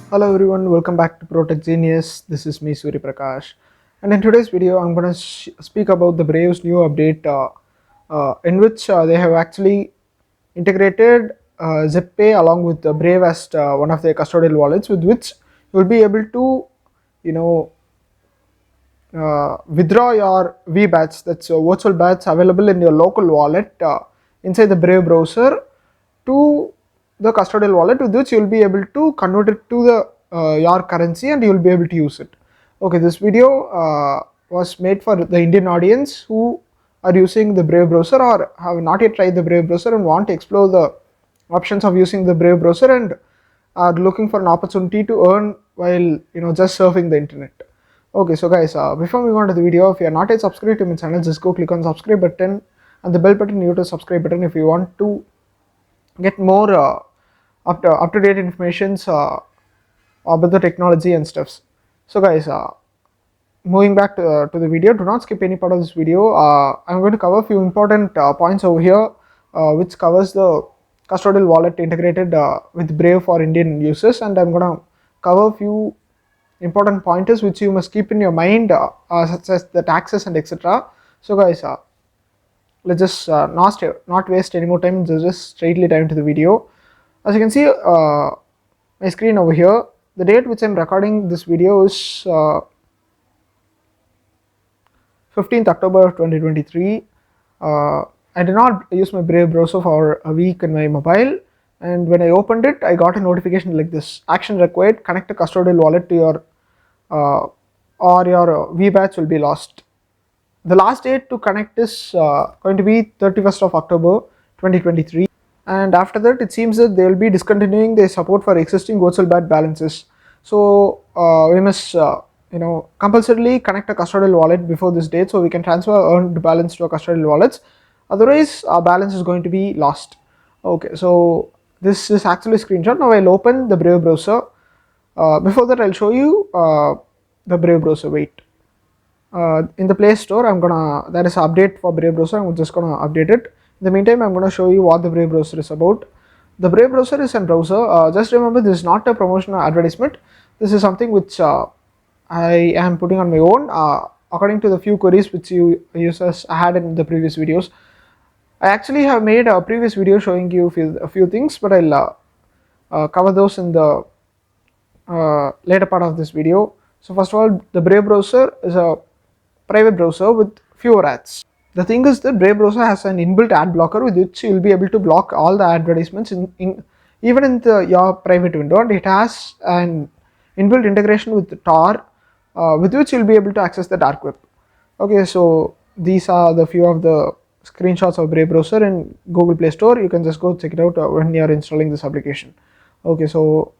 Hello everyone, welcome back to Protect Genius. This is me Suri Prakash, and in today's video, I'm going to speak about the Brave's new update, in which they have actually integrated ZipPay along with the Brave as one of their custodial wallets, with which you will be able to, you know, withdraw your VBATs, that's virtual bats available in your local wallet inside the Brave browser to the custodial wallet, with which you will be able to convert it to the your currency and you will be able to use it. Okay, this video was made for the Indian audience who are using the Brave browser or have not yet tried the Brave browser and want to explore the options of using the Brave browser and are looking for an opportunity to earn while just surfing the internet. Okay, so guys, before we go on to the video, if you are not yet subscribed to my channel, just go click on the subscribe button and the bell button near to subscribe button if you want to get more up to date informations about the technology and stuffs. So guys, moving back to the video, do not skip any part of this video. I'm going to cover a few important points over here, which covers the custodial wallet integrated with Brave for Indian users, and I'm going to cover a few important pointers which you must keep in your mind, such as the taxes and etc. So guys, let's just not waste any more time, just straightly dive into the video. As you can see my screen over here, the date which I'm recording this video is 15th October 2023. I did not use my Brave browser for a week in my mobile, and when I opened it, I got a notification like this: action required, connect a custodial wallet to your or your VBATs will be lost. The last date to connect is going to be 31st of October 2023, and after that it seems that they will be discontinuing their support for existing virtual BAT balances. So we must compulsorily connect a custodial wallet before this date so we can transfer earned balance to a custodial wallets, otherwise our balance is going to be lost. Okay, so this is actually a screenshot. Now I'll open the Brave browser. Before that, I'll show you the Brave browser. Wait, in the Play Store, there is an update for Brave browser. I'm just gonna update it. In the meantime, I'm gonna show you what the Brave browser is about. The Brave browser is a browser. Just remember, this is not a promotion or advertisement. This is something which I am putting on my own, according to the few queries which you users had in the previous videos. I actually have made a previous video showing you a few things, but I'll cover those in the later part of this video. So first of all, the Brave browser is a private browser with fewer ads. The thing is that Brave browser has an inbuilt ad blocker with which you will be able to block all the advertisements even in your private window, and it has an inbuilt integration with Tor, with which you will be able to access the dark web. Okay, so these are the few of the screenshots of Brave browser in Google Play Store. You can just go check it out when you are installing this application. Okay, so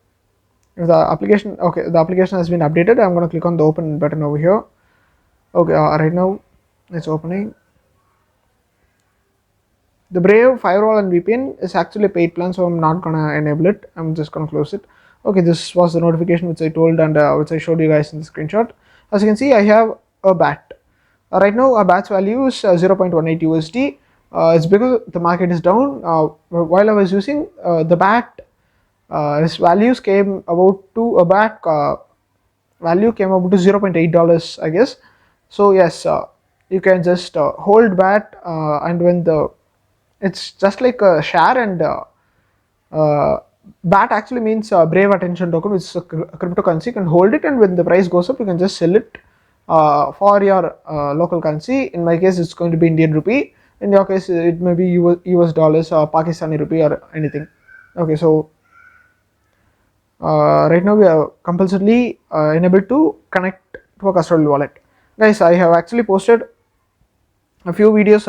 the application has been updated. I'm going to click on the open button over here. Okay, right now it's opening. The Brave firewall and VPN is actually a paid plan, so I'm not gonna enable it. I'm just gonna close it. Okay, this was the notification which I told and which I showed you guys in the screenshot. As you can see, I have a BAT. Right now our BAT's value is 0.18 USD. It's because the market is down. While I was using the BAT, his values came about to a BAT value came about to $0.8, I guess. So yes, you can just hold BAT, and when it's just like a share, and BAT actually means Brave Attention Token, which is a cryptocurrency. You can hold it, and when the price goes up, you can just sell it for your local currency. In my case, it's going to be Indian rupee. In your case, it may be US dollars or Pakistani rupee or anything. Okay, so right now we are compulsorily enabled to connect to a custodial wallet. Guys, I have actually posted a few videos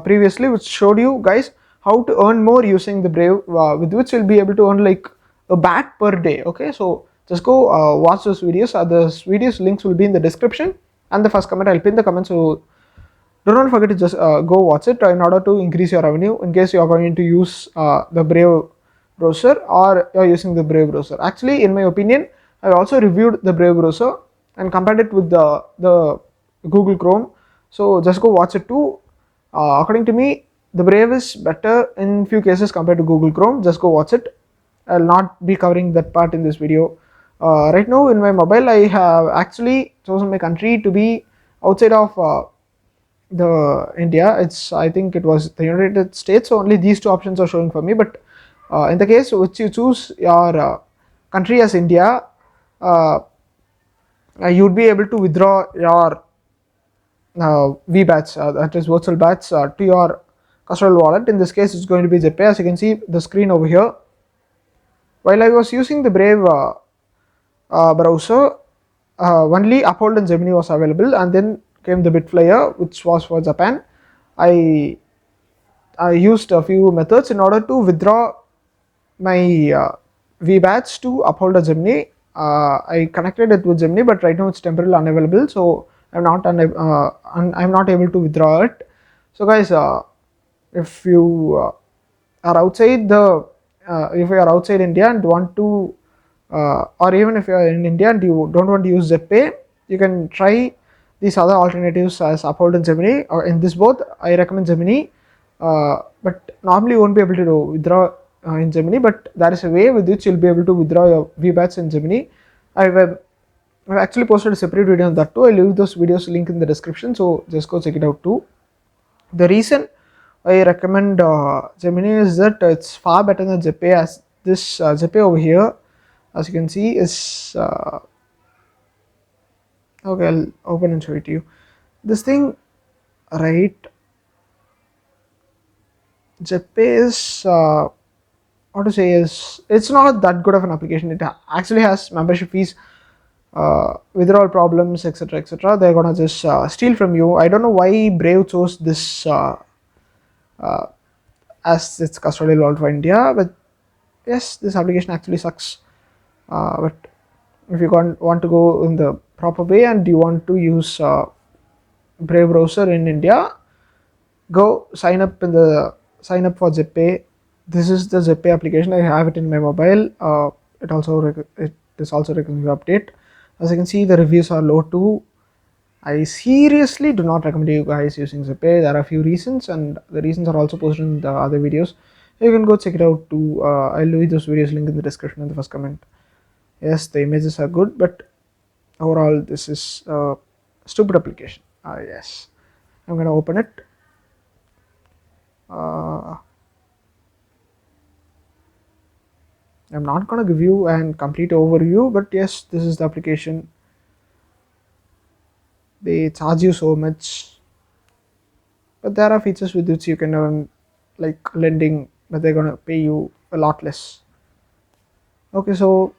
previously which showed you guys how to earn more using the Brave, with which you'll be able to earn like a BAT per day. Okay, so just go watch those videos. Those videos links will be in the description and the first comment. I'll pin the comment, so do not forget to just go watch it in order to increase your revenue in case you are going to use the Brave browser or you are using the Brave browser. Actually, in my opinion, I also reviewed the Brave browser and compared it with the Google Chrome. So just go watch it too. According to me, the Brave is better in few cases compared to Google Chrome. Just go watch it. I'll not be covering that part in this video. Right now in my mobile I have actually chosen my country to be outside of the India. It's, I think it was the United States. So only these two options are showing for me. But in the case which you choose your country as India, uh, you'd be able to withdraw your VBATs, that is virtual bats, to your Custodial wallet. In this case, it's going to be Zeppay. As you can see the screen over here. While I was using the Brave browser, only Uphold and Gemini was available, and then came the Bitflyer, which was for Japan. I I used a few methods in order to withdraw my VBATs to Uphold a Gemini. I connected it with Gemini, but right now it's temporarily unavailable, so I'm not able to withdraw it. So guys, if you are outside the if you are outside India and want to or even if you are in India and you don't want to use Zeppay, you can try these other alternatives as Uphold and Gemini. Or in this both, I recommend Gemini, but normally you won't be able to withdraw in Gemini. But there is a way with which you'll be able to withdraw your VBATs in Gemini. I've actually posted a separate video on that too. I'll leave those videos link in the description, so just go check it out too. The reason I recommend Gemini is that it's far better than Zeppay, as this Zeppay over here, as you can see, is okay. I'll open and show it to you. This thing, right? Zeppay is what to say, is it's not that good of an application. It actually has membership fees, withdrawal problems, etc., etc. They're gonna just steal from you. I don't know why Brave chose this as its custodial wallet for India, but yes, this application actually sucks. But if you want to go in the proper way and you want to use Brave browser in India, go sign up for Zeppay. This is the Zeppay application. I have it in my mobile. It is also recommended to update. As you can see, the reviews are low too. I seriously do not recommend you guys using Zeppay. There are a few reasons, and the reasons are also posted in the other videos. You can go check it out too. I'll leave those videos link in the description in the first comment. Yes, the images are good, but overall this is a stupid application. Yes, I'm gonna open it. I'm not gonna give you a complete overview, but yes, this is the application. They charge you so much, but there are features with which you can earn, like lending, but they're gonna pay you a lot less. Okay, so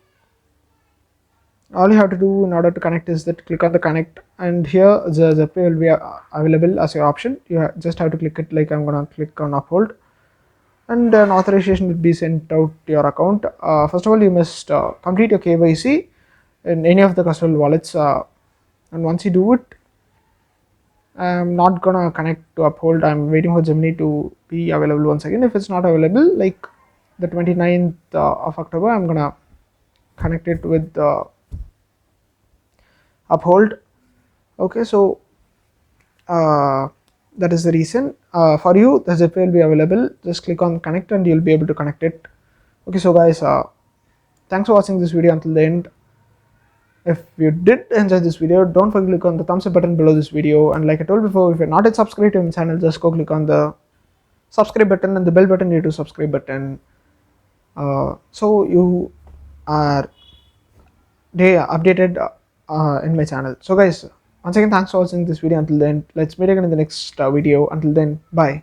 all you have to do in order to connect is that click on the connect, and here the Zeppay will be available as your option. You just have to click it, like I'm gonna click on Uphold, and an authorization will be sent out to your account. First of all, you must complete your KYC in any of the custodial wallets, and once you do it, I'm not gonna connect to Uphold. I'm waiting for Gemini to be available once again. If it's not available, like the 29th of October, I'm gonna connect it with Uphold. Okay, so that is the reason. For you, the Zeppay will be available. Just click on connect and you'll be able to connect it. Okay, so guys, thanks for watching this video until the end. If you did enjoy this video, don't forget to click on the thumbs up button below this video, and like I told before, if you're not yet subscribed to my channel, just go click on the subscribe button and the bell button near to subscribe button, so you are updated in my channel. So guys, once again, thanks for watching this video until then. Let's meet again in the next video. Until then, bye.